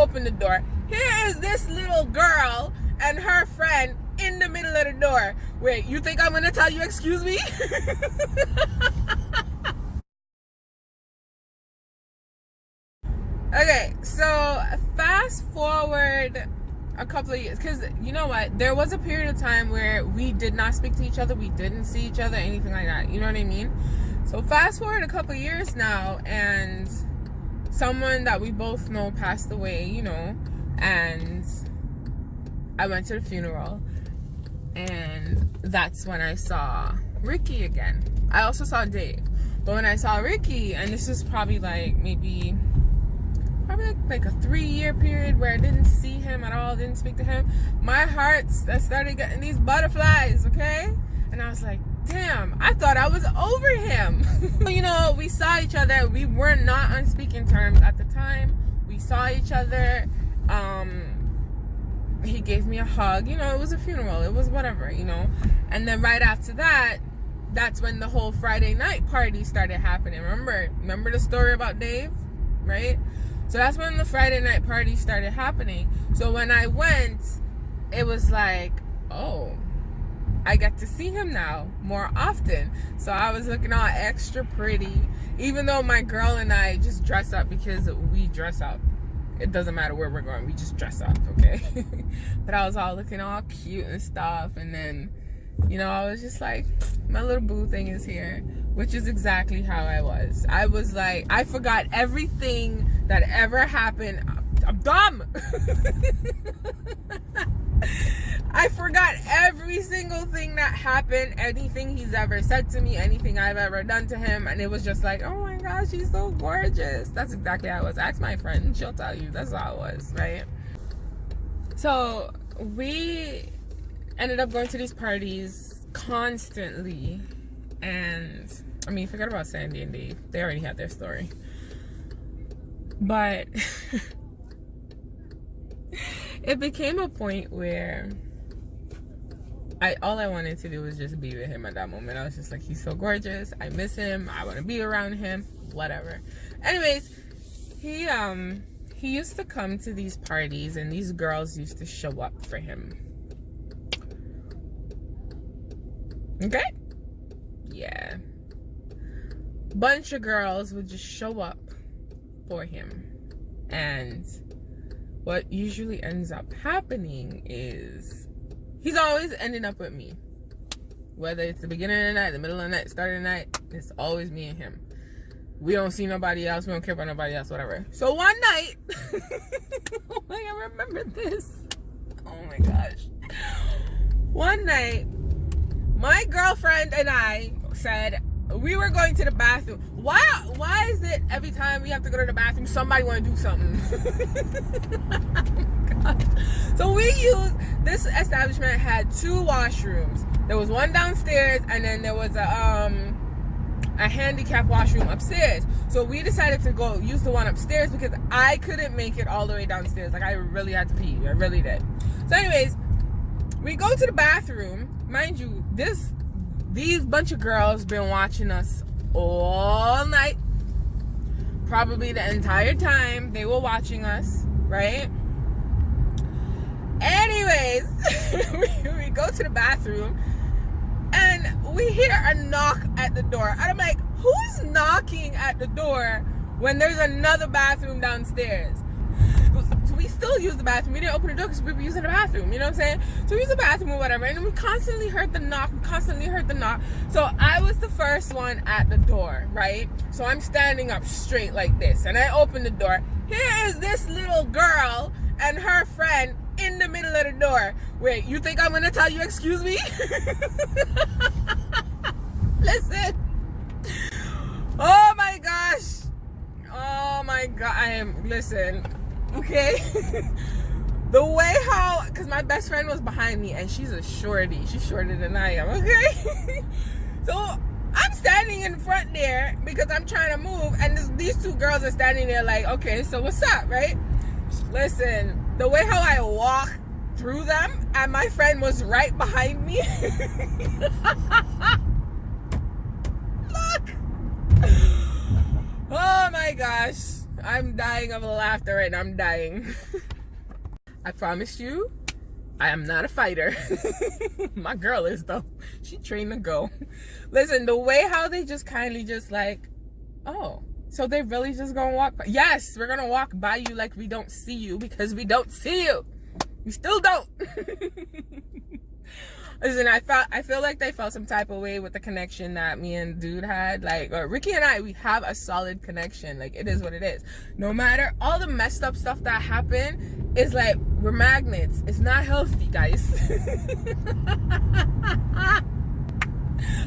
open the door. Here is this little girl and her friend in the middle of the door. Wait, you think I'm gonna tell you excuse me? Okay, so fast forward a couple of years, because you know what, there was a period of time where we did not speak to each other, we didn't see each other, anything like that, you know what I mean? So fast forward a couple of years now, and someone that we both know passed away, you know, and I went to the funeral, and that's when I saw Ricky again. I also saw Dave, but when I saw Ricky, and this was probably like maybe like a 3-year period where I didn't see him at all, didn't speak to him, my heart started getting these butterflies, okay? And I was like, damn, I thought I was over him. You know, we saw each other, we were not on speaking terms at the time. We saw each other, he gave me a hug, you know, it was a funeral, it was whatever, you know. And then right after that, that's when the whole Friday night party started happening. Remember the story about Dave, right? So that's when the Friday night party started happening. So when I went, it was like, oh, I get to see him now more often. So I was looking all extra pretty, even though my girl and I just dress up because we dress up. It doesn't matter where we're going, we just dress up, okay? But I was all looking all cute and stuff, and then, you know, I was just like, my little boo thing is here, which is exactly how I was. I was like, I forgot everything that ever happened. I'm dumb. I forgot every single thing that happened, anything he's ever said to me, anything I've ever done to him, and it was just like, oh my gosh, she's so gorgeous. That's exactly how I was. Ask my friend, she'll tell you that's how it was, right? So we ended up going to these parties constantly, and I mean, forget about Sandy and Dave, they already had their story, but it became a point where all I wanted to do was just be with him at that moment. I was just like, he's so gorgeous, I miss him, I want to be around him, whatever. Anyways, he used to come to these parties, and these girls used to show up for him. Okay? Yeah. Bunch of girls would just show up for him. And what usually ends up happening is he's always ending up with me. Whether it's the beginning of the night, the middle of the night, start of the night, it's always me and him. We don't see nobody else. We don't care about nobody else, whatever. So one night, I remember this. Oh my gosh. One night, my girlfriend and I said we were going to the bathroom. Why is it every time we have to go to the bathroom, somebody want to do something? Oh gosh. So this establishment had 2 washrooms. There was one downstairs, and then there was a handicap washroom upstairs. So we decided to go use the one upstairs because I couldn't make it all the way downstairs. Like, I really had to pee. I really did. So anyways, we go to the bathroom. Mind you, these bunch of girls been watching us all night. Probably the entire time they were watching us, right? Anyways, we go to the bathroom, and we hear a knock at the door. And I'm like, who's knocking at the door when there's another bathroom downstairs? So we still use the bathroom. We didn't open the door because we were using the bathroom. You know what I'm saying? So we use the bathroom or whatever. And then we constantly heard the knock. So I was the first one at the door, right? So I'm standing up straight like this. And I open the door. Here is this little girl and her friend in the middle of the door. Wait, you think I'm going to tell you excuse me? Listen. Oh my gosh. Oh my God. Listen. Okay. The way how, because my best friend was behind me, and she's a shorty. She's shorter than I am, okay? So I'm standing in front there because I'm trying to move, and these 2 girls are standing there like, okay, so what's up, right? Listen, the way how I walk through them, and my friend was right behind me. Look. Oh my gosh. I'm dying of laughter right now. I'm dying. I promise you, I am not a fighter. My girl is though. She trained to go. Listen, the way how they just kindly just like, oh, so they really just gonna walk by? Yes, we're gonna walk by you like we don't see you because we don't see you. We still don't. Listen, I feel like they felt some type of way with the connection that me and dude had. Like, Ricky and I, we have a solid connection. Like, it is what it is. No matter all the messed up stuff that happened, it's like we're magnets. It's not healthy, guys.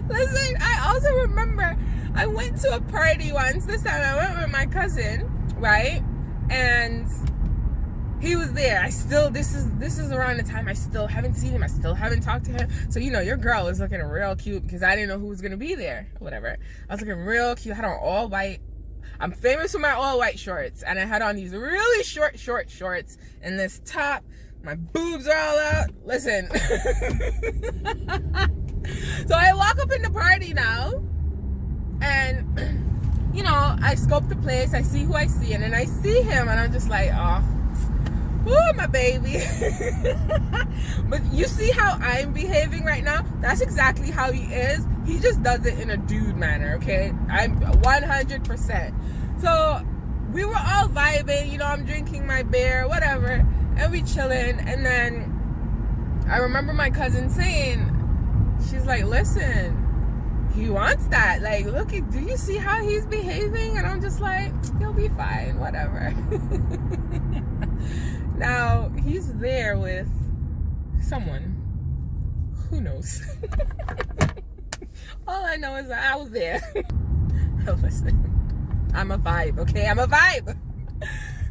Listen, I also remember I went to a party once. This time I went with my cousin, right? And he was there. This is around the time I still haven't seen him. I still haven't talked to him. So, you know, your girl was looking real cute because I didn't know who was going to be there. Whatever. I was looking real cute. I had on all white. I'm famous for my all white shorts. And I had on these really short shorts and this top. My boobs are all out. Listen. So I walk up in the party now. And, you know, I scope the place. I see who I see. And then I see him. And I'm just like, oh. Ooh, my baby. But you see how I'm behaving right now? That's exactly how he is. He just does it in a dude manner, okay? I'm 100%. So we were all vibing, you know, I'm drinking my beer, whatever, and we chilling. And then I remember my cousin saying, she's like, listen, he wants that. Like, look, do you see how he's behaving? And I'm just like, he'll be fine, whatever. Now, he's there with someone. Who knows? All I know is that I was there. Oh, listen, I'm a vibe, okay? I'm a vibe.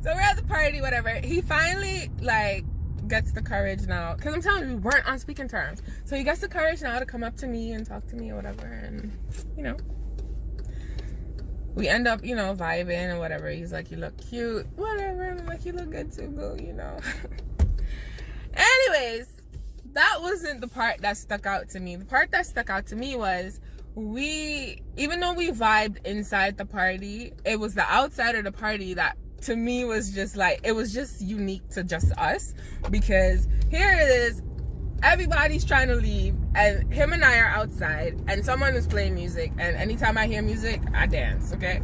So we're at the party, whatever. He finally, like, gets the courage now. Because I'm telling you, we weren't on speaking terms. So he gets the courage now to come up to me and talk to me or whatever. And, you know. We end up, you know, vibing and whatever. He's like, you look cute, whatever. And I'm like, you look good too, boo, you know. Anyways, that wasn't the part that stuck out to me. The part that stuck out to me was even though we vibed inside the party, it was the outside of the party that to me was just like, it was just unique to just us. Because here it is. Everybody's trying to leave and him and I are outside and someone is playing music, and anytime I hear music I dance, okay?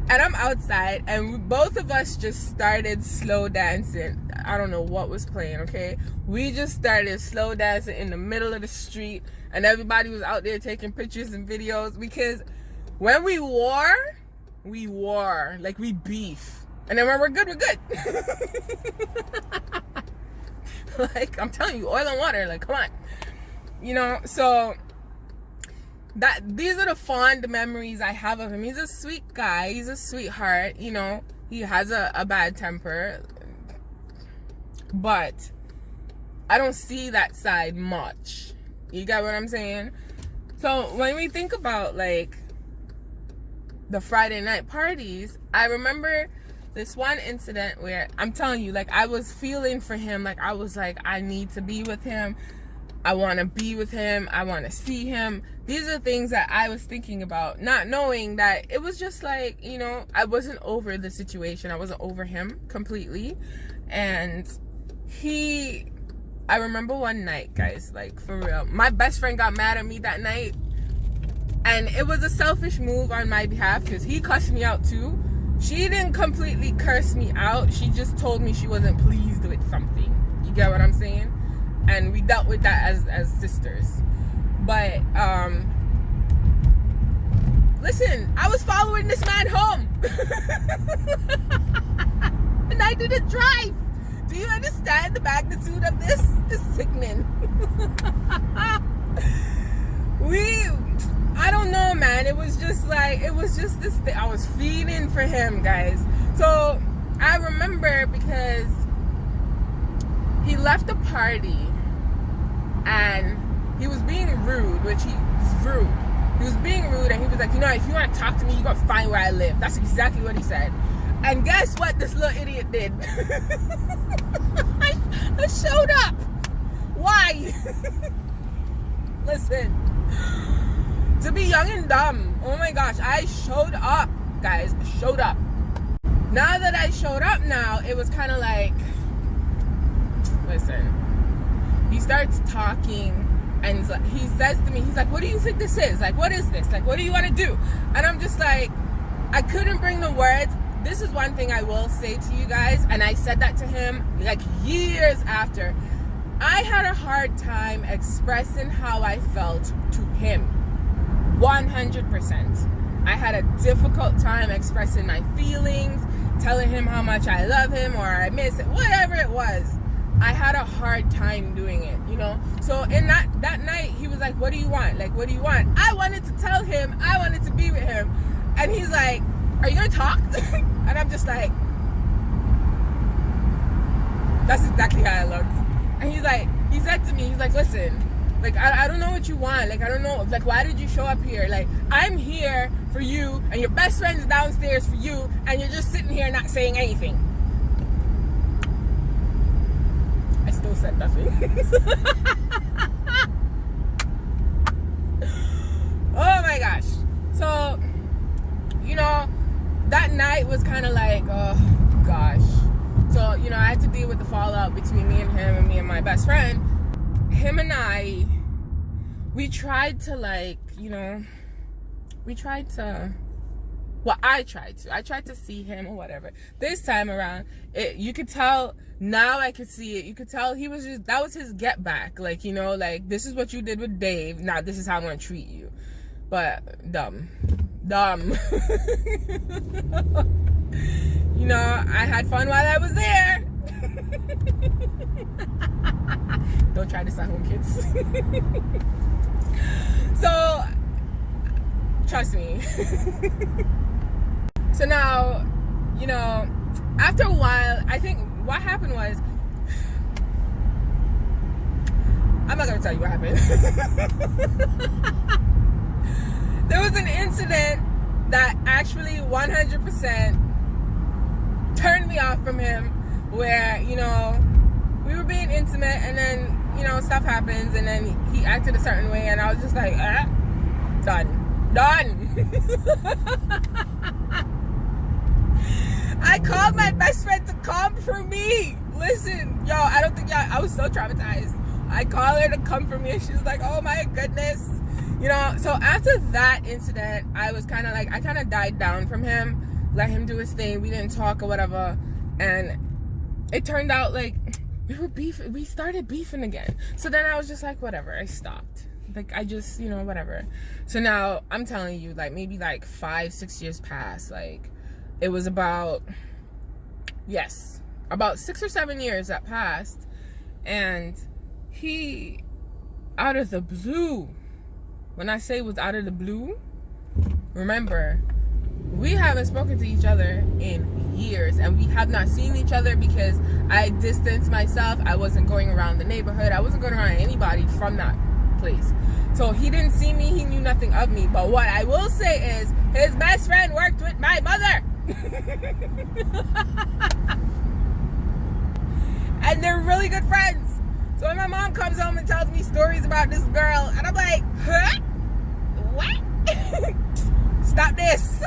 And I'm outside and both of us just started slow dancing. I don't know what was playing, okay? We just started slow dancing in the middle of the street and everybody was out there taking pictures and videos because when we war like we beef, and then when we're good, we're good. Like, I'm telling you, oil and water, like, come on. You know, so these are the fond memories I have of him. He's a sweet guy. He's a sweetheart, you know. He has a bad temper. But I don't see that side much. You get what I'm saying? So when we think about, like, the Friday night parties, I remember this one incident where I'm telling you, like, I was feeling for him. Like, I was like, I need to be with him. I want to be with him. I want to see him. These are things that I was thinking about, not knowing that it was just like, you know, I wasn't over the situation. I wasn't over him completely. And I remember one night, guys, like, for real, my best friend got mad at me that night. And it was a selfish move on my behalf because he cussed me out too. She didn't completely curse me out. She just told me she wasn't pleased with something. You get what I'm saying? And we dealt with that as sisters. But, listen, I was following this man home. And I didn't drive. Do you understand the magnitude of this? It's sickening. I don't know, man. It was just this thing. I was feeling for him, guys. So I remember because he left the party and he was being rude, which he was rude. He was being rude and he was like, you know, if you want to talk to me, you got to find where I live. That's exactly what he said. And guess what this little idiot did? I showed up. Why? Listen. To be young and dumb. Oh my gosh, I showed up, guys. I showed up. Now that I showed up now, it was kind of like, listen, he starts talking and he says to me, he's like, what do you think this is? Like, what is this? Like, what do you want to do? And I'm just like, I couldn't bring the words. This is one thing I will say to you guys, and I said that to him like years after. I had a hard time expressing how I felt to him. 100%. I had a difficult time expressing my feelings, telling him how much I love him or I miss it, whatever it was. I had a hard time doing it, you know? So in that night, he was like, what do you want? Like, what do you want? I wanted to tell him I wanted to be with him. And he's like, are you gonna talk? And I'm just like, that's exactly how I looked. And he's like, he said to me, he's like, listen, like, I don't know what you want. Like, I don't know. Like, why did you show up here? Like, I'm here for you, and your best friend is downstairs for you, and you're just sitting here not saying anything. I still said nothing. Oh my gosh. So, you know, that night was kind of like, oh gosh. So, you know, I had to deal with the fallout between me and him and me and my best friend. Him and I tried to, like, you know, I tried to see him or whatever. This time around, you could tell, now I could see it. You could tell he was just, that was his get back. Like, you know, like, this is what you did with Dave. Now this is how I'm going to treat you. But dumb. You know, I had fun while I was there. Don't try this at home, kids. So, trust me. So now, you know, after a while, I think what happened was, I'm not going to tell you what happened. There was an incident that actually 100% turned me off from him, where, you know, we were being intimate and then, you know, stuff happens and then he acted a certain way and I was just like, done. I called my best friend to come for me. Listen, yo, I don't think I was so traumatized. I called her to come for me and she was like, oh my goodness. You know, so after that incident, I was kind of like, I kind of died down from him, let him do his thing. We didn't talk or whatever. And it turned out like we started beefing again. So then I was just like, whatever, I stopped. Like, I just, you know, whatever. So now I'm telling you, like, maybe like 5-6 years passed. Like, it was about 6 or 7 years that passed. And he, out of the blue, when I say it was out of the blue, remember, we haven't spoken to each other in years, and we have not seen each other because I distanced myself. I wasn't going around the neighborhood. I wasn't going around anybody from that place. So he didn't see me. He knew nothing of me. But what I will say is his best friend worked with my mother. And they're really good friends. So when my mom comes home and tells me stories about this girl, and I'm like, huh? What? Stop this.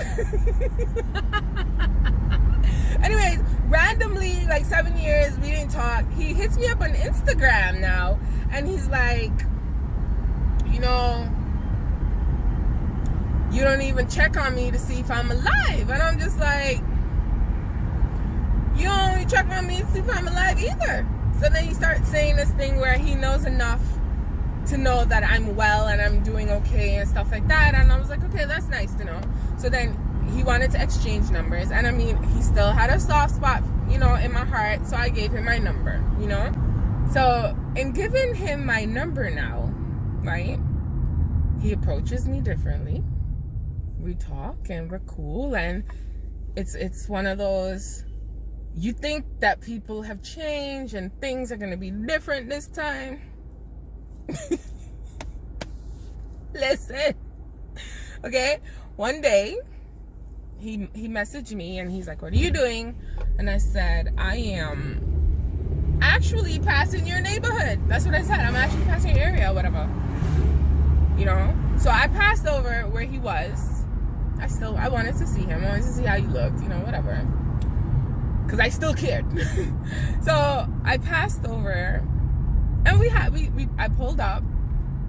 Anyways, randomly, like 7 years, we didn't talk. He hits me up on Instagram now, and he's like, you know, you don't even check on me to see if I'm alive. And I'm just like, you don't even check on me to see if I'm alive either. So then he starts saying this thing where he knows enough to know that I'm well and I'm doing okay and stuff like that. And I was like, okay, that's nice to know. So then he wanted to exchange numbers. And I mean, he still had a soft spot, you know, in my heart. So I gave him my number, you know. So in giving him my number now, right, he approaches me differently. We talk and we're cool. And it's one of those, you think that people have changed and things are going to be different this time. Listen, okay, one day he messaged me and he's like, what are you doing? And I said, I am actually passing your neighborhood. That's what I said. I'm actually passing your area or whatever, you know. So I passed over where he was. I wanted to see him. I wanted to see how he looked, you know, whatever. because I still cared. So I passed over, and I pulled up,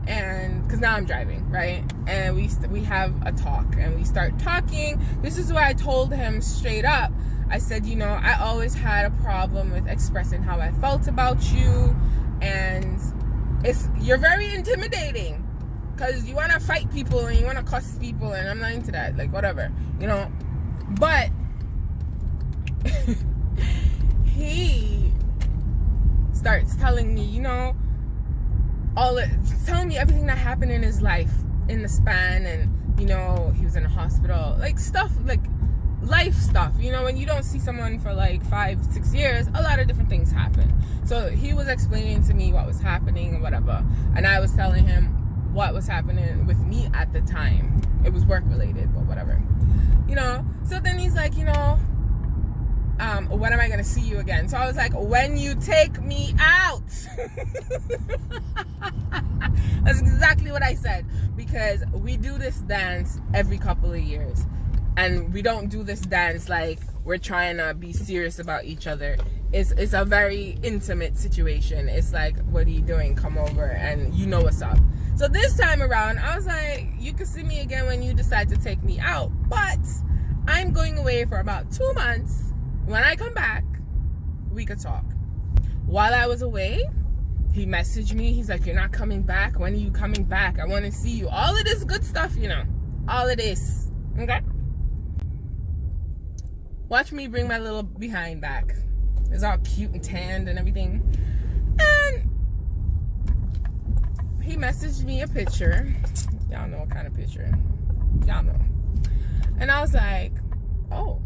and because now I'm driving, right? And we have a talk, and we start talking. This is where I told him straight up. I said, you know, I always had a problem with expressing how I felt about you, and you're very intimidating because you want to fight people and you want to cuss people, and I'm not into that. Like, whatever, you know. But he starts telling me, you know, telling me everything that happened in his life in the span, and you know, he was in a hospital, like stuff, like life stuff. You know, when you don't see someone for like 5-6 years, a lot of different things happen. So he was explaining to me what was happening and whatever, and I was telling him what was happening with me at the time. It was work related, but whatever, you know. So then he's like, you know, when am I gonna see you again? So I was like, when you take me out. That's exactly what I said, because we do this dance every couple of years, and we don't do this dance like we're trying to be serious about each other. It's a very intimate situation. It's like, what are you doing? Come over and you know what's up. So this time around, I was like, you can see me again when you decide to take me out, but I'm going away for about 2 months. When I come back, we could talk. While I was away, he messaged me. He's like, you're not coming back. When are you coming back? I want to see you. All of this good stuff, you know. All of this. Okay? Watch me bring my little behind back. It's all cute and tanned and everything. And he messaged me a picture. Y'all know what kind of picture. Y'all know. And I was like, oh.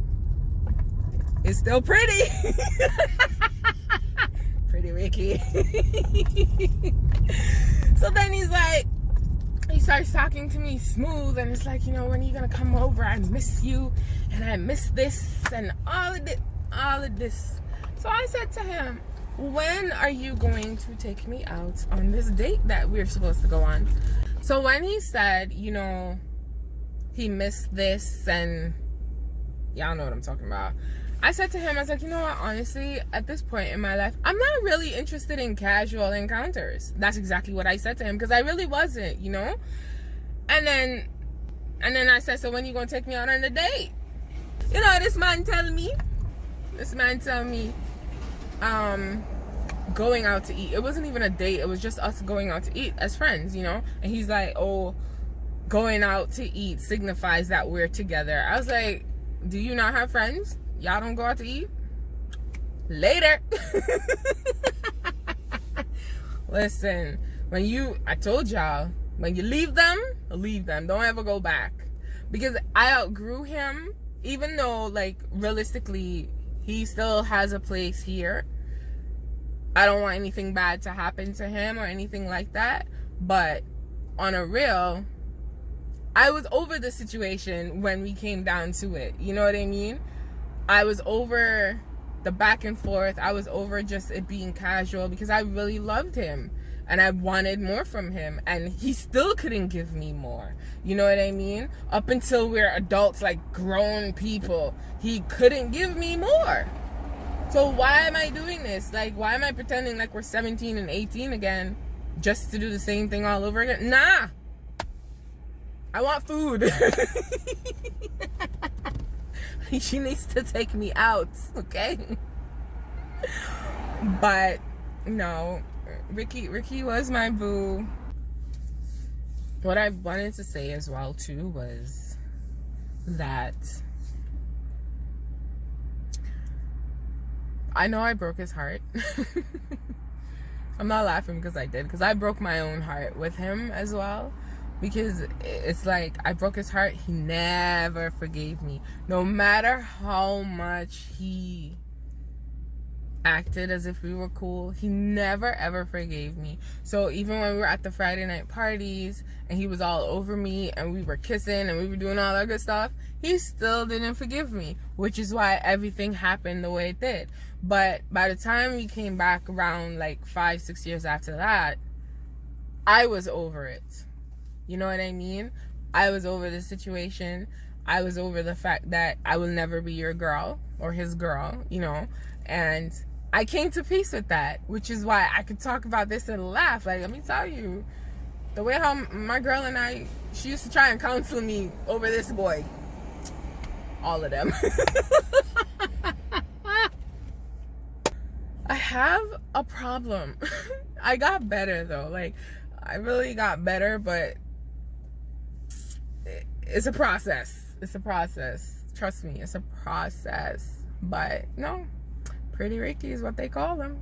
It's still pretty. Pretty Ricky. So then he starts talking to me smooth, and it's like, you know, when are you gonna come over? I miss you, and I miss this, and all of this. So I said to him, when are you going to take me out on this date that we're supposed to go on? So when he said, you know, he missed this, and y'all know what I'm talking about, I said to him, I was like, you know what, honestly, at this point in my life, I'm not really interested in casual encounters. That's exactly what I said to him, because I really wasn't, you know? And then I said, so when you gonna take me out on a date? You know, this man tell me, going out to eat. It wasn't even a date. It was just us going out to eat as friends, you know? And he's like, oh, going out to eat signifies that we're together. I was like, do you not have friends? Y'all don't go out to eat? Later. Listen, I told y'all, when you leave them. Don't ever go back. Because I outgrew him, even though, like, realistically, he still has a place here. I don't want anything bad to happen to him or anything like that. But on a real, I was over the situation when we came down to it. You know what I mean? I was over the back and forth. I was over just it being casual, because I really loved him and I wanted more from him, and he still couldn't give me more. You know what I mean? Up until we're adults, like grown people, he couldn't give me more. So why am I doing this? Like, why am I pretending like we're 17 and 18 again just to do the same thing all over again? Nah. I want food. She needs to take me out, okay? But no, Ricky was my boo. What I wanted to say as well too was that I know I broke his heart. I'm not laughing because I did, because I broke my own heart with him as well. Because it's like, I broke his heart. He never forgave me. No matter how much he acted as if we were cool, he never ever forgave me. So even when we were at the Friday night parties and he was all over me and we were kissing and we were doing all that good stuff, he still didn't forgive me, which is why everything happened the way it did. But by the time we came back around like 5-6 years after that, I was over it. You know what I mean? I was over the situation. I was over the fact that I will never be your girl or his girl, you know, and I came to peace with that, which is why I could talk about this and laugh. Like, let me tell you, the way how my girl and I, she used to try and counsel me over this boy. All of them. I have a problem. I got better though. Like, I really got better, but it's a process. It's a process. Trust me, it's a process. But no, Pretty Ricky is what they call him.